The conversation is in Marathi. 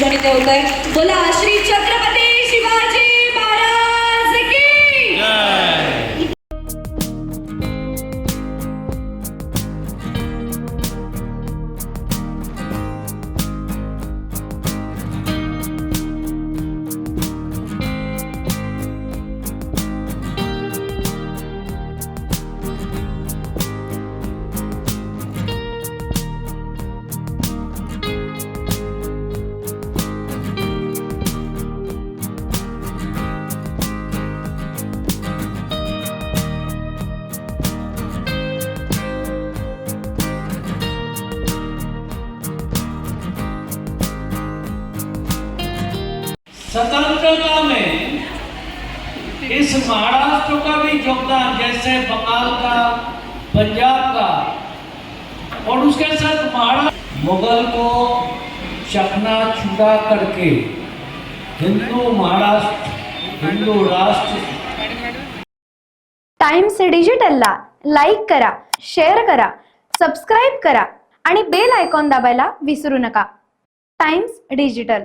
मंचावर इथे होतोय. बोला श्री छत्रपती शिवाजी महाराज की जय. स्वतंत्रता में इस महाराष्ट्र का भी योगदान, जैसे बंगाल का, पंजाब का, और उसके साथ महाराष्ट्र मुगल को चकनाचूर करके हिंदू महाराष्ट्र, हिंदू राष्ट्र. टाइम्स डिजिटलला लाईक करा, शेअर करा, सबस्क्राईब करा आणि बेल आयकॉन दाबायला विसरू नका. Times digital.